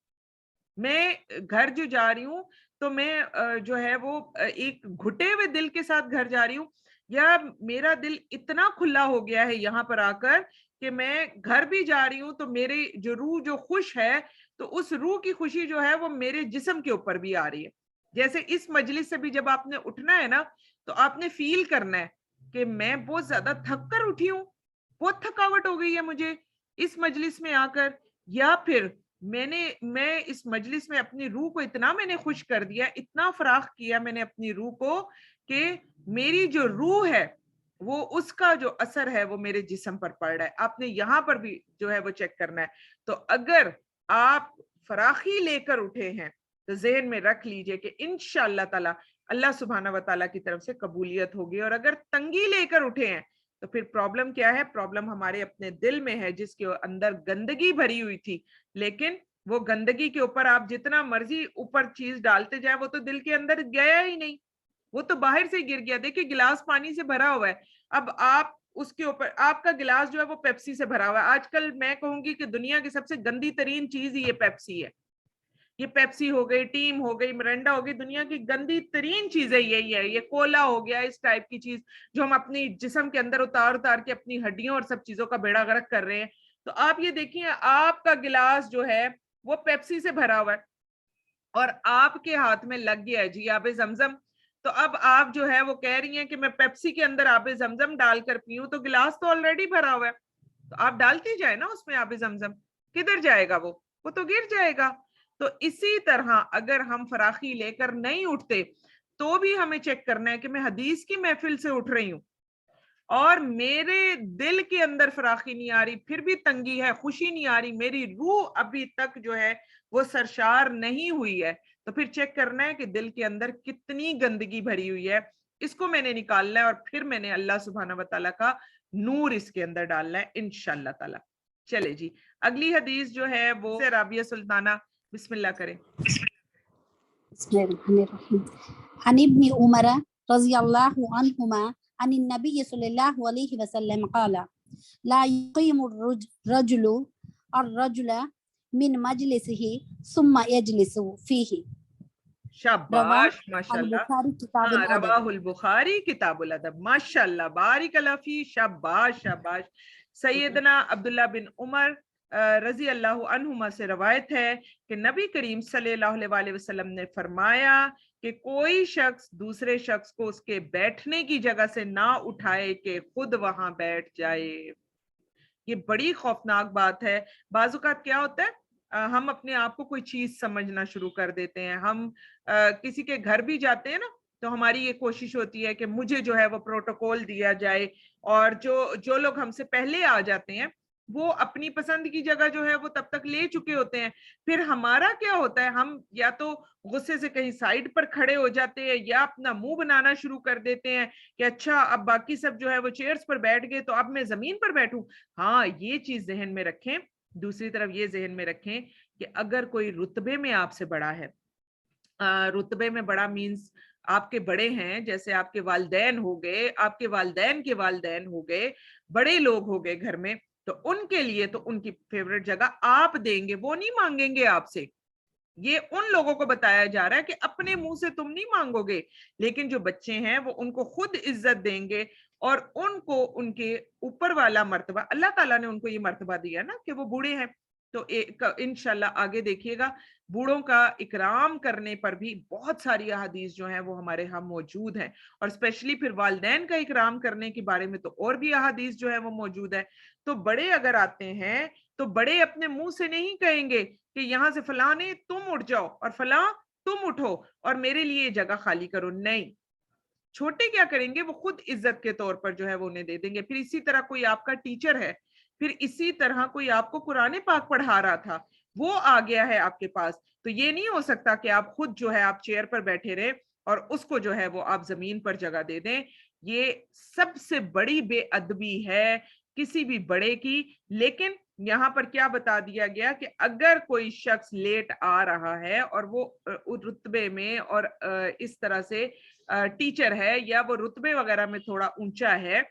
मैं घर जो जा रही हूँ तो मैं जो है वो एक घुटे हुए दिल के साथ घर जा रही हूँ, या मेरा दिल इतना खुला हो गया है यहाँ पर आकर कि मैं घर भी जा रही हूँ तो मेरी जो रूह जो खुश है, तो उस रूह की खुशी जो है वो मेरे जिस्म के ऊपर भी आ रही है। जैसे इस मजलिस से भी जब आपने उठना है ना, तो आपने फील करना है कि मैं बहुत ज्यादा थक कर उठी हूँ, बहुत थकावट हो गई है मुझे इस मजलिस में आकर, या फिर मैं इस मजलिस में अपनी रूह को इतना मैंने खुश कर दिया, इतना फराख किया मैंने अपनी रूह को कि मेरी जो रूह है वो उसका जो असर है वो मेरे जिस्म पर पड़ रहा है। आपने यहाँ पर भी जो है वो चेक करना है। तो अगर आप फराखी लेकर उठे हैं तो ज़हन में रख लीजिए कि इंशाअल्लाह ताला अल्लाह सुब्हाना व ताला की तरफ से कबूलियत होगी। और अगर तंगी लेकर उठे हैं तो फिर प्रॉब्लम क्या है, प्रॉब्लम हमारे अपने दिल में है जिसके अंदर गंदगी भरी हुई थी। लेकिन वो गंदगी के ऊपर आप जितना मर्जी ऊपर चीज डालते जाए वो तो दिल के अंदर गया ही नहीं, वो तो बाहर से गिर गया। देखिए गिलास पानी से भरा हुआ है, अब आप उसके ऊपर, आपका गिलास जो है वो पेप्सी से भरा हुआ है। आजकल मैं कहूंगी कि दुनिया की सबसे गंदी तरीन चीज ये पेप्सी है। ये पेप्सी हो गई, टीम हो गई, मिरिंडा हो गई, दुनिया की गंदी तरीन चीजें यही है। ये कोला हो गया, इस टाइप की चीज जो हम अपनी जिस्म के अंदर उतार उतार के अपनी हड्डियों और सब चीजों का बेड़ा गर्क कर रहे हैं। तो आप ये देखिए आपका गिलास जो है वो पेप्सी से भरा हुआ है और आपके हाथ में लग गया है जी आबे जमजम। तो अब आप जो है वो कह रही हैं कि मैं पेप्सी के अंदर आबे जमजम डालकर पीऊं, तो गिलास तो ऑलरेडी भरा हुआ है, तो आप डालती जाए ना उसमें आबे जमजम, किधर जाएगा वो तो गिर जाएगा। तो इसी तरह अगर हम फराखी लेकर नहीं उठते तो भी हमें चेक करना है कि मैं हदीस की महफिल से उठ रही हूँ और मेरे दिल के अंदर फराखी नहीं आ रही, फिर भी तंगी है, खुशी नहीं आ रही, मेरी रूह अभी तक जो है वो सरशार नहीं हुई है, तो फिर चेक करना है कि दिल के अंदर कितनी गंदगी भरी हुई है, इसको मैंने निकालना है और फिर मैंने अल्लाह सुब्हाना व तआला का नूर इसके अंदर डालना है इंशाअल्लाह ताला। चले जी, अगली हदीस जो है वो राबिया सुल्ताना बिस्मिल्लाह करें। बिस्मिल्लाहिर्रहमानिर्रहीम। अन इब्न उमर रज़ियल्लाहु अन्हुमा अन नबी सल्लल्लाहु अलैहि वसल्लम क़ाला ला युक़ीमु रजुलु अर्रजुला मिन मजलिसिही सुम्मा यजलिसु फीही। शाबाश माशाल्लाह, हाँ, रवाहुल बुखारी किताबुल अदब, माशाल्लाह बारिक अल्लाह फी, शाबाश शाबाश। सैयदना अब्दुल्ला बिन उमर रजी अल्लाह अन्हुमा से रवायत है कि नबी करीम सल्लल्लाहु अलैहि वसल्लम ने फरमाया कि कोई शख्स दूसरे शख्स को उसके बैठने की जगह से ना उठाए कि खुद वहां बैठ जाए। ये बड़ी खौफनाक बात है। बाज़-औक़ात क्या होता है, हम अपने आप को कोई चीज समझना शुरू कर देते हैं। हम किसी के घर भी जाते हैं ना, तो हमारी ये कोशिश होती है कि मुझे जो है वो प्रोटोकॉल दिया जाए, और जो लोग हमसे पहले आ जाते हैं وہ اپنی پسند کی جگہ جو ہے وہ تب تک لے چکے ہوتے ہیں. پھر ہمارا کیا ہوتا ہے, ہم یا تو غصے سے کہیں سائڈ پر کھڑے ہو جاتے ہیں یا اپنا منہ بنانا شروع کر دیتے ہیں کہ اچھا اب باقی سب جو ہے وہ چیئرز پر بیٹھ گئے تو اب میں زمین پر بیٹھوں. ہاں یہ چیز ذہن میں رکھیں. دوسری طرف یہ ذہن میں رکھیں کہ اگر کوئی رتبے میں آپ سے بڑا ہے, رتبے میں بڑا مینز آپ کے بڑے ہیں, جیسے آپ کے والدین ہو گئے, آپ کے والدین کے والدین ہو گئے, بڑے لوگ ہو گئے گھر میں, تو ان کے لیے تو ان کی فیوریٹ جگہ آپ دیں گے, وہ نہیں مانگیں گے آپ سے. یہ ان لوگوں کو بتایا جا رہا ہے کہ اپنے منہ سے تم نہیں مانگو گے, لیکن جو بچے ہیں وہ ان کو خود عزت دیں گے اور ان کو ان کے اوپر والا مرتبہ, اللہ تعالیٰ نے ان کو یہ مرتبہ دیا نا کہ وہ بوڑھے ہیں, تو انشاءاللہ آگے دیکھیے گا بوڑھوں کا اکرام کرنے پر بھی بہت ساری احادیث جو ہیں وہ ہمارے ہاں موجود ہیں, اور اسپیشلی پھر والدین کا اکرام کرنے کے بارے میں تو اور بھی احادیث جو ہے وہ موجود ہے. تو بڑے اگر آتے ہیں تو بڑے اپنے منہ سے نہیں کہیں گے کہ یہاں سے فلاں نے تم اٹھ جاؤ اور فلاں تم اٹھو اور میرے لیے جگہ خالی کرو, نہیں. چھوٹے کیا کریں گے, وہ خود عزت کے طور پر جو ہے وہ انہیں دے دیں گے. پھر اسی طرح کوئی آپ کا ٹیچر ہے, پھر اسی طرح کوئی آپ کو قرآن پاک پڑھا رہا تھا, وہ آ گیا ہے آپ کے پاس, تو یہ نہیں ہو سکتا کہ آپ خود جو ہے آپ چیئر پر بیٹھے رہے اور اس کو جو ہے وہ آپ زمین پر جگہ دے دیں. یہ سب سے بڑی بے ادبی ہے کسی بھی بڑے کی. لیکن یہاں پر کیا بتا دیا گیا کہ اگر کوئی شخص لیٹ آ رہا ہے اور وہ رتبے میں اور اس طرح سے ٹیچر ہے یا وہ رتبے وغیرہ میں تھوڑا اونچا ہے,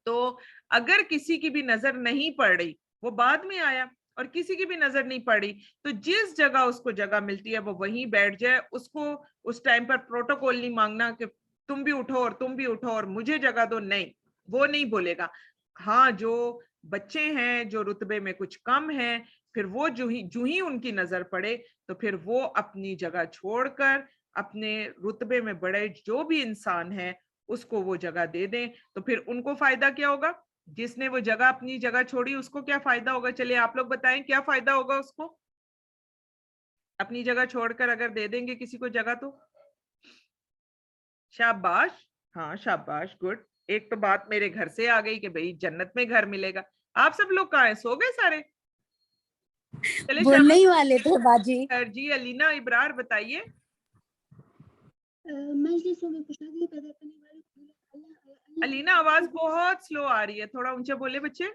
تو اگر کسی کی بھی نظر نہیں پڑ رہی, وہ بعد میں آیا اور کسی کی بھی نظر نہیں پڑ رہی, تو جس جگہ اس کو جگہ ملتی ہے وہ وہیں بیٹھ جائے. اس کو اس ٹائم پر پروٹوکول نہیں مانگنا کہ تم بھی اٹھو اور تم بھی اٹھو اور مجھے جگہ دو, نہیں, وہ نہیں بولے گا. ہاں جو بچے ہیں جو رتبے میں کچھ کم ہیں, پھر وہ جو ہی ان کی نظر پڑے تو پھر وہ اپنی جگہ چھوڑ کر اپنے رتبے میں بڑے جو بھی انسان ہیں اس کو وہ جگہ دے دیں. تو پھر ان کو فائدہ کیا ہوگا, جس نے وہ جگہ اپنی جگہ چھوڑی اس کو کیا فائدہ ہوگا؟ چلے آپ لوگ بتائیں کیا فائدہ ہوگا اس کو اپنی جگہ چھوڑ کر اگر دے دیں گے کسی کو جگہ تو؟ شاباش, ہاں شاباش, گڈ. ایک تو بات میرے گھر سے آ گئی کہ بھئی جنت میں گھر ملے گا. آپ سب لوگ کہاں ہیں, سو گئے سارے؟ چلے بولنے ہی والے تھے باجی. جی علینا ابرار بتائیے. علینا آواز بہت سلو آ رہی ہے, تھوڑا اونچا بولے بچے.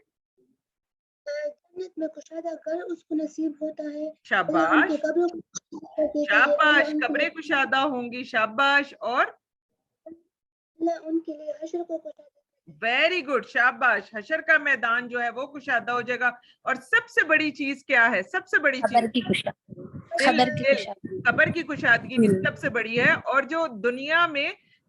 جنت میں کشادہ گھر اس کو نصیب ہوتا ہے. شاباش شاباش, قبریں کشادہ ہوں گی, شاباش. اور اللہ ان کے لیے حشر کو کشادہ. ویری گڈ, شاباش. حشر کا میدان جو ہے وہ کشادہ ہو جائے گا. اور سب سے بڑی چیز کیا ہے؟ سب سے بڑی چیز خبر کی کشادگی, خبر کی کشادگی, قبر کی کشادگی سب سے بڑی ہے. اور جو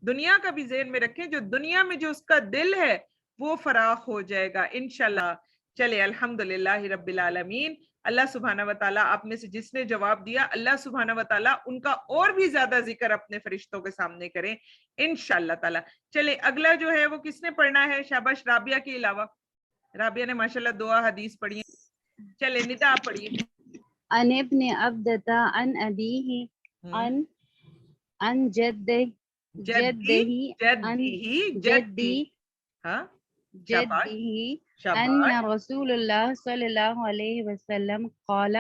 دنیا کا بھی ذہن میں رکھیں, جو دنیا میں جو اس کا دل ہے وہ فراخ ہو جائے گا انشاءاللہ. چلے الحمدللہ رب العالمین. اللہ سبحانہ وتعالیٰ آپ میں سے جس نے جواب دیا, اللہ سبحانہ وتعالیٰ ان کا اور بھی زیادہ ذکر اپنے فرشتوں کے سامنے کریں انشاءاللہ تعالی. چلے اگلا جو ہے وہ کس نے پڑھنا ہے؟ شاباش, رابعہ کے علاوہ. رابعہ نے ماشاءاللہ دعا حدیث پڑھی ہیں. چلے ندا آپ پڑھیے. عن ابن عبدتا عن ابیہ عن جدہ جدی. ہاں جدہ ان رسول اللہ صلی اللہ علیہ وسلم قال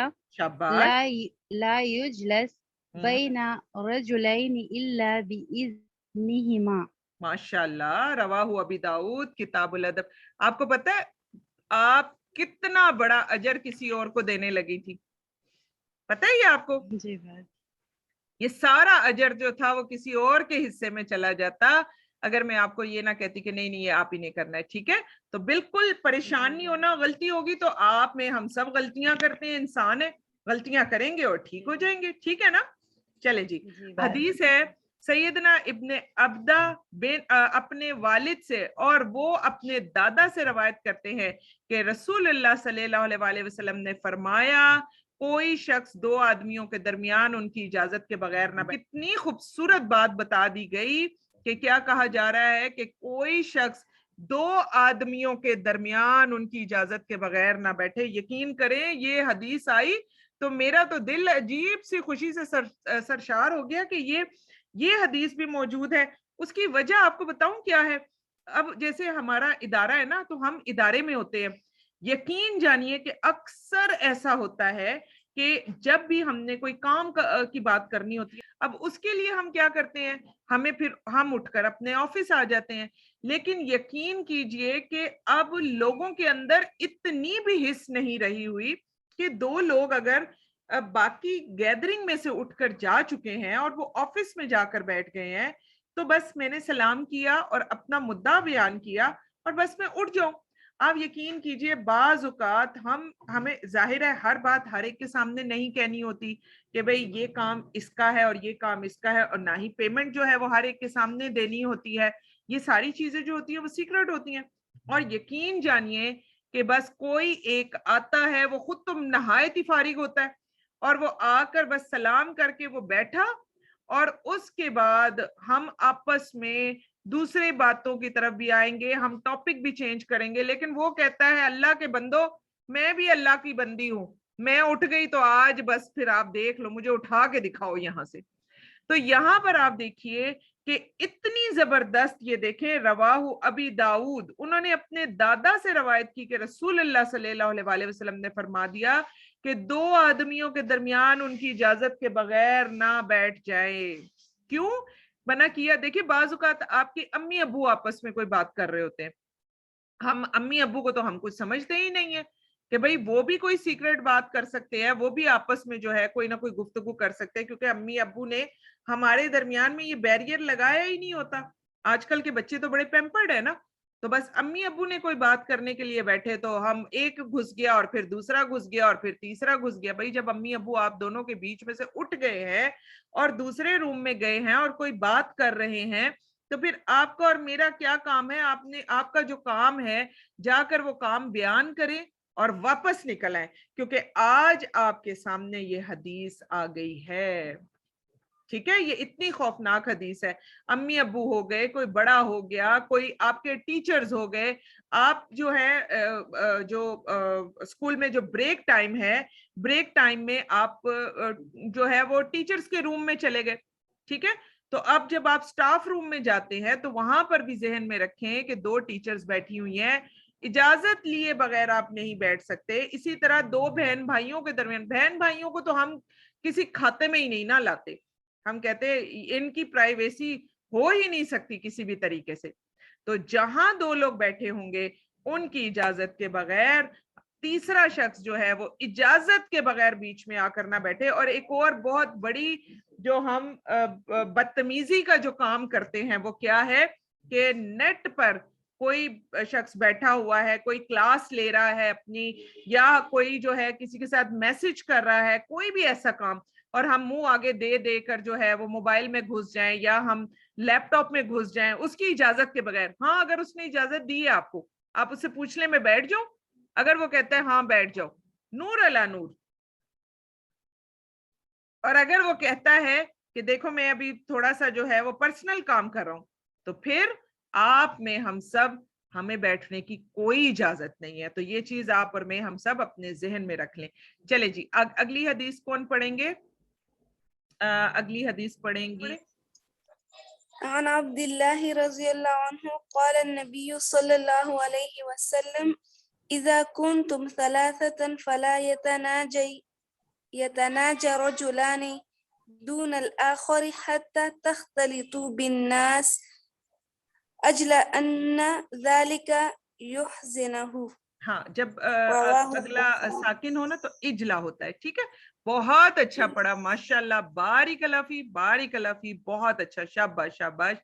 لا یجلس بین رجلین الا باذنہما. ماشاءاللہ, رواہ ابی داؤد کتاب الادب. آپ کو پتہ ہے آپ کتنا بڑا اجر کسی اور کو دینے لگی تھی؟ پتہ ہے یہ آپ کو؟ جی بات. یہ سارا اجر جو تھا وہ کسی اور کے حصے میں چلا جاتا اگر میں آپ کو یہ نہ کہتی کہ نہیں یہ آپ ہی نہیں کرنا ہے. ٹھیک ہے, تو بالکل پریشان نہیں ہونا. غلطی ہوگی تو آپ میں, ہم سب غلطیاں کرتے ہیں, انسان ہے, غلطیاں کریں گے اور ٹھیک ہو جائیں گے. ٹھیک ہے نا؟ چلے جی, حدیث ہے سیدنا ابن عبدہ اپنے والد سے اور وہ اپنے دادا سے روایت کرتے ہیں کہ رسول اللہ صلی اللہ علیہ وسلم نے فرمایا کوئی شخص دو آدمیوں کے درمیان ان کی اجازت کے بغیر نہ بیٹھے. کتنی خوبصورت بات بتا دی گئی کہ کیا کہا جا رہا ہے کہ کوئی شخص دو آدمیوں کے درمیان ان کی اجازت کے بغیر نہ بیٹھے. یقین کریں یہ حدیث آئی تو میرا تو دل عجیب سی خوشی سے سرشار ہو گیا کہ یہ حدیث بھی موجود ہے. اس کی وجہ آپ کو بتاؤں کیا ہے. اب جیسے ہمارا ادارہ ہے نا, تو ہم ادارے میں ہوتے ہیں, यकीन जानिए कि अक्सर ऐसा होता है कि जब भी हमने कोई काम की बात करनी होती है, अब उसके लिए हम क्या करते हैं, हमें फिर हम उठकर अपने ऑफिस आ जाते हैं। लेकिन यकीन कीजिए कि अब लोगों के अंदर इतनी भी हिस्स नहीं रही हुई कि दो लोग अगर बाकी गैदरिंग में से उठकर जा चुके हैं और वो ऑफिस में जाकर बैठ गए हैं, तो बस मैंने सलाम किया और अपना मुद्दा बयान किया और बस मैं उठ जाऊं। आप यकीन कीजिए बाज औकात हमें जाहिर है हर बात हर एक के सामने नहीं कहनी होती कि भाई ये काम इसका है और ये काम इसका है, और ना ही पेमेंट जो है वो हर एक के सामने देनी होती है। ये सारी चीजें जो होती है वो सीक्रेट होती हैं। और यकीन जानिए कि बस कोई एक आता है, वो खुद तो नहायत ही फारिग होता है, और वो आकर बस सलाम करके वो बैठा, और उसके बाद हम आपस में दूसरे बातों की तरफ भी आएंगे, हम टॉपिक भी चेंज करेंगे। लेकिन वो कहता है अल्लाह के बंदो, मैं भी अल्लाह की बंदी हूं, मैं उठ गई तो आज बस फिर आप देख लो, मुझे उठा के दिखाओ यहां से। तो यहाँ पर आप देखिए कि इतनी जबरदस्त, ये देखें रवाहु अबी दाऊद, उन्होंने अपने दादा से रवायत की कि रसूलुल्लाह सल्लल्लाहु अलैहि वसल्लम ने फरमा दिया कि दो आदमियों के दरमियान उनकी इजाजत के बगैर ना बैठ जाए। क्यों मना किया? देखिए बाज़ औक़ात आपकी अम्मी अब्बू आपस में कोई बात कर रहे होते हैं, हम अम्मी अब्बू को तो हम कुछ समझते ही नहीं है कि भाई वो भी कोई सीक्रेट बात कर सकते हैं, वो भी आपस में जो है कोई ना कोई गुफ्तगू कर सकते हैं, क्योंकि अम्मी अब्बू ने हमारे दरमियान में ये बैरियर लगाया ही नहीं होता। आजकल के बच्चे तो बड़े पैम्पर्ड है ना, तो बस अम्मी अब्बू ने कोई बात करने के लिए बैठे तो हम एक घुस गया और फिर दूसरा घुस गया और फिर तीसरा घुस गया। भाई जब अम्मी अब्बू आप दोनों के बीच में से उठ गए हैं और दूसरे रूम में गए हैं और कोई बात कर रहे हैं, तो फिर आपका और मेरा क्या काम है? आपका जो काम है जाकर वो काम बयान करें और वापस निकल आए, क्योंकि आज आपके सामने ये हदीस आ गई है। ठीक है, ये इतनी खौफनाक हदीस है। अम्मी अब्बू हो गए, कोई बड़ा हो गया, कोई आपके टीचर्स हो गए, आप जो है स्कूल में जो ब्रेक टाइम है, ब्रेक टाइम में आप जो है वो टीचर्स के रूम में चले गए। ठीक है, तो अब जब आप स्टाफ रूम में जाते हैं तो वहां पर भी जहन में रखें कि दो टीचर्स बैठी हुई हैं, इजाजत लिए बगैर आप नहीं बैठ सकते। इसी तरह दो बहन भाइयों के दरमियान, बहन भाइयों को तो हम किसी खाते में ही नहीं ना लाते, हम कहते इनकी प्राइवेसी हो ही नहीं सकती किसी भी तरीके से। तो जहां दो लोग बैठे होंगे उनकी इजाजत के बगैर तीसरा शख्स जो है वो इजाजत के बगैर बीच में आकर ना बैठे। और एक और बहुत बड़ी जो हम बदतमीजी का जो काम करते हैं वो क्या है कि नेट पर कोई शख्स बैठा हुआ है, कोई क्लास ले रहा है अपनी, या कोई जो है किसी के साथ मैसेज कर रहा है, कोई भी ऐसा काम, और हम मुंह आगे दे देकर जो है वो मोबाइल में घुस जाएं या हम लैपटॉप में घुस जाएं उसकी इजाजत के बगैर। हाँ, अगर उसने इजाजत दी है आपको, आप उससे पूछ ले मैं बैठ जाऊं, अगर वो कहता है हाँ बैठ जाओ, नूर अला नूर। और अगर वो कहता है कि देखो मैं अभी थोड़ा सा जो है वो पर्सनल काम कर रहा हूं, तो फिर आप में हम सब, हमें बैठने की कोई इजाजत नहीं है। तो ये चीज आप और मैं हम सब अपने जहन में रख लें। चले जी, अगली हदीस कौन पढ़ेंगे? अगली हदीस पढ़ेंगी عن عبد الله رضي الله عنه قال النبي صلى الله عليه وسلم إذا كنتم ثلاثة فلا يتناجى رجلان دون الآخر حتى تختلطوا بالناس أجل أن ذلك يحزنه. हाँ, जब अगला साकिन हो ना तो इजला होता है। ठीक है, बहुत अच्छा पढ़ा, माशाल्लाह, बारिक अल्लाफी, बारिक अल्लाफी, बहुत अच्छा, शाबाश शाबाश।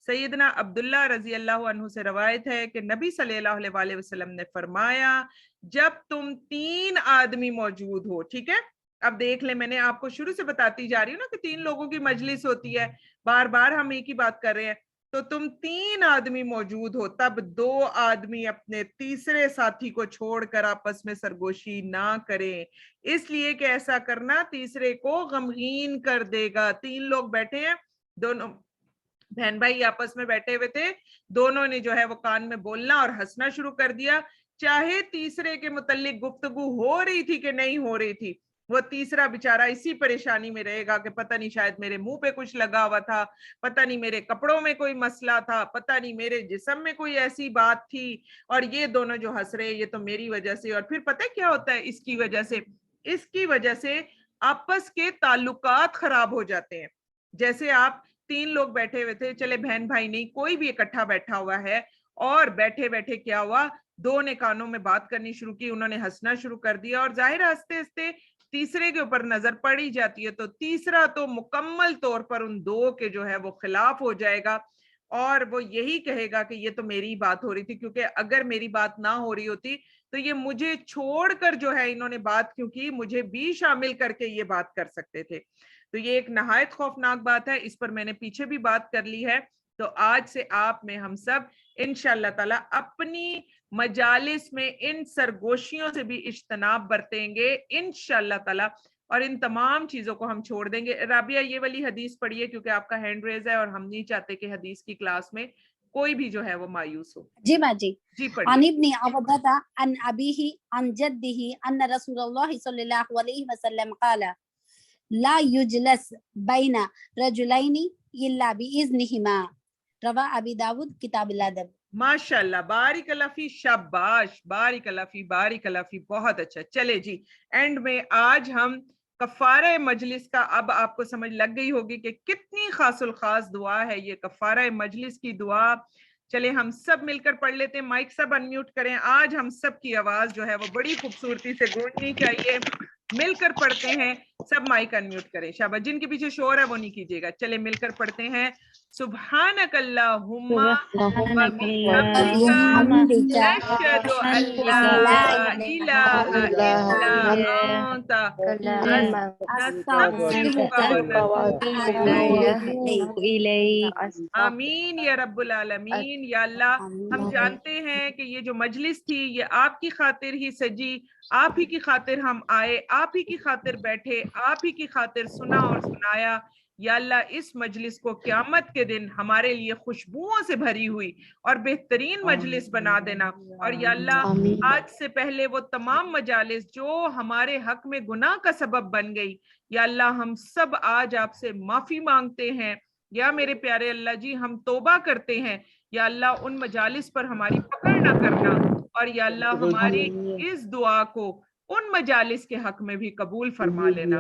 सैयदना अब्दुल्ला रजी अल्लाह अन्हु से रवायत है कि नबी सल्लल्लाहु अलैहि वसल्लम ने फरमाया, जब तुम तीन आदमी मौजूद हो, ठीक है, अब देख ले, मैंने आपको शुरू से बताती जा रही हूँ ना कि तीन लोगों की मजलिस होती है, बार बार हम एक ही बात कर रहे हैं। तो तुम तीन आदमी मौजूद हो, तब दो आदमी अपने तीसरे साथी को छोड़कर आपस में सरगोशी ना करें, इसलिए कि ऐसा करना तीसरे को गमगीन कर देगा। तीन लोग बैठे हैं, दोनों बहन भाई आपस में बैठे हुए थे, दोनों ने जो है वो कान में बोलना और हंसना शुरू कर दिया, चाहे तीसरे के मुतल्लिक गुफ्तगू हो रही थी कि नहीं हो रही थी, वो तीसरा बेचारा इसी परेशानी में रहेगा कि पता नहीं शायद मेरे मुंह पे कुछ लगा हुआ था, पता नहीं मेरे कपड़ों में कोई मसला था, पता नहीं मेरे जिस्म में कोई ऐसी बात थी, और ये दोनों जो हंस रहे ये तो मेरी वजह से। और फिर पता है क्या होता है इसकी वजह से आपस के ताल्लुकात खराब हो जाते हैं। जैसे आप 3 लोग बैठे हुए थे, चले बहन भाई नहीं कोई भी इकट्ठा बैठा हुआ है, और बैठे बैठे क्या हुआ, 2 ने कानों में बात करनी शुरू की, उन्होंने हंसना शुरू कर दिया, और जाहिर हंसते हंसते तीसरे के ऊपर नजर पड़ ही जाती है, तो तीसरा तो मुकम्मल तौर पर उन 2 के जो है वो खिलाफ हो जाएगा, और वो यही कहेगा कि ये तो मेरी बात हो रही थी, क्योंकि अगर मेरी बात ना हो रही होती तो ये मुझे छोड़कर जो है इन्होंने बात क्यों की, मुझे भी शामिल करके ये बात कर सकते थे। तो ये एक नहायत खौफनाक बात है, इस पर मैंने पीछे भी बात कर ली है। तो आज से आप में हम सब इंशाअल्लाह ताला अपनी मजालिस में इन सरगोशियों से भी इज्तनाब बरतेंगे इंशाअल्लाह ताला, और इन तमाम चीजों को हम छोड़ देंगे। राबिया ये वाली हदीस पढ़िए, क्योंकि आपका हैंड रेज है और हम नहीं चाहते कि हदीस की क्लास में कोई भी जो है वो मायूस हो। जी माँ जी। जी अन पढ़िए। इब्न अबदता अन अबीही अन जद्दिही अन्न रसूलुल्लाह सल्लल्लाहु अलैहि वसल्लम क़ाला ला युजलस बैना रजुलैनि इल्ला बिइज़्निहिमा, रवा अबी दाऊद किताबुल अदब। माशाल्लाह, बारिक अल्लाह फी, शाबाश, बारिक अल्लाह फी, बहुत अच्छा। चले जी, एंड में आज हम कफारा मजलिस का, अब आपको समझ लग गई होगी कि कितनी खासुल खास दुआ है ये कफारा मजलिस की दुआ। चले हम सब मिलकर पढ़ लेते हैं, माइक सब अनम्यूट करें, आज हम सब की आवाज जो है वो बड़ी खूबसूरती से गूंजनी चाहिए, मिलकर पढ़ते हैं, सब माइक अनम्यूट करें, शाबाश, जिनके पीछे शोर है वो नहीं कीजिएगा। चले मिलकर पढ़ते हैं, सुब्हानकल्लाहुम्मा व बिहम्दिका नशहदु अल्ला इलाहा इल्ला अंता नस्तगफिरुका व नतूबु इलैक। आमीन या रब्बुल आलमीन। या अल्लाह, हम जानते हैं कि ये जो मजलिस थी ये आपकी खातिर ही सजी, आप ही की खातिर हम आए, आप ही की खातिर बैठे, आप ही की खातिर सुना और सुनाया। या अल्लाह, इस मजलिस को क़यामत के दिन हमारे लिए खुशबुओं से भरी हुई और बेहतरीन मजलिस बना देना। और या अल्लाह, आज से पहले वो तमाम मजालिस जो हमारे हक में गुनाह का सबब बन गई, या अल्लाह हम सब आज आपसे माफी मांगते हैं। या मेरे प्यारे अल्लाह जी, हम तौबा करते हैं, या अल्लाह उन मजालिस पर हमारी पकड़ ना करना, और या अल्लाह हमारी इस दुआ को उन मजालिस के हक में भी कबूल फरमा लेना।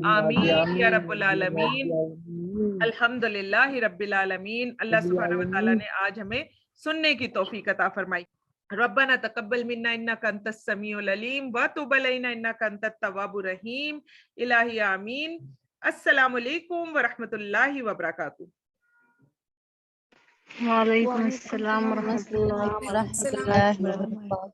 आमीन या रब्बुल आलमीन। अल्हम्दुलिल्लाह रब्बिल आलमीन। अल्लाह सुब्हानहु व तआला ने आज हमें सुनने की तौफीक अता फरमाई। रब्बना तकब्बल मिन्ना इन्नका अंतस समीउल अलीम व तुब अलैना इन्नका अंतत तव्वाबुर रहीम। इलाही आमीन। अस्सलामु अलैकुम व रहमतुल्लाहि व बरकातुहू। वालेकुम अस्सलाम व रहमतुल्लाहि व बरकातहू।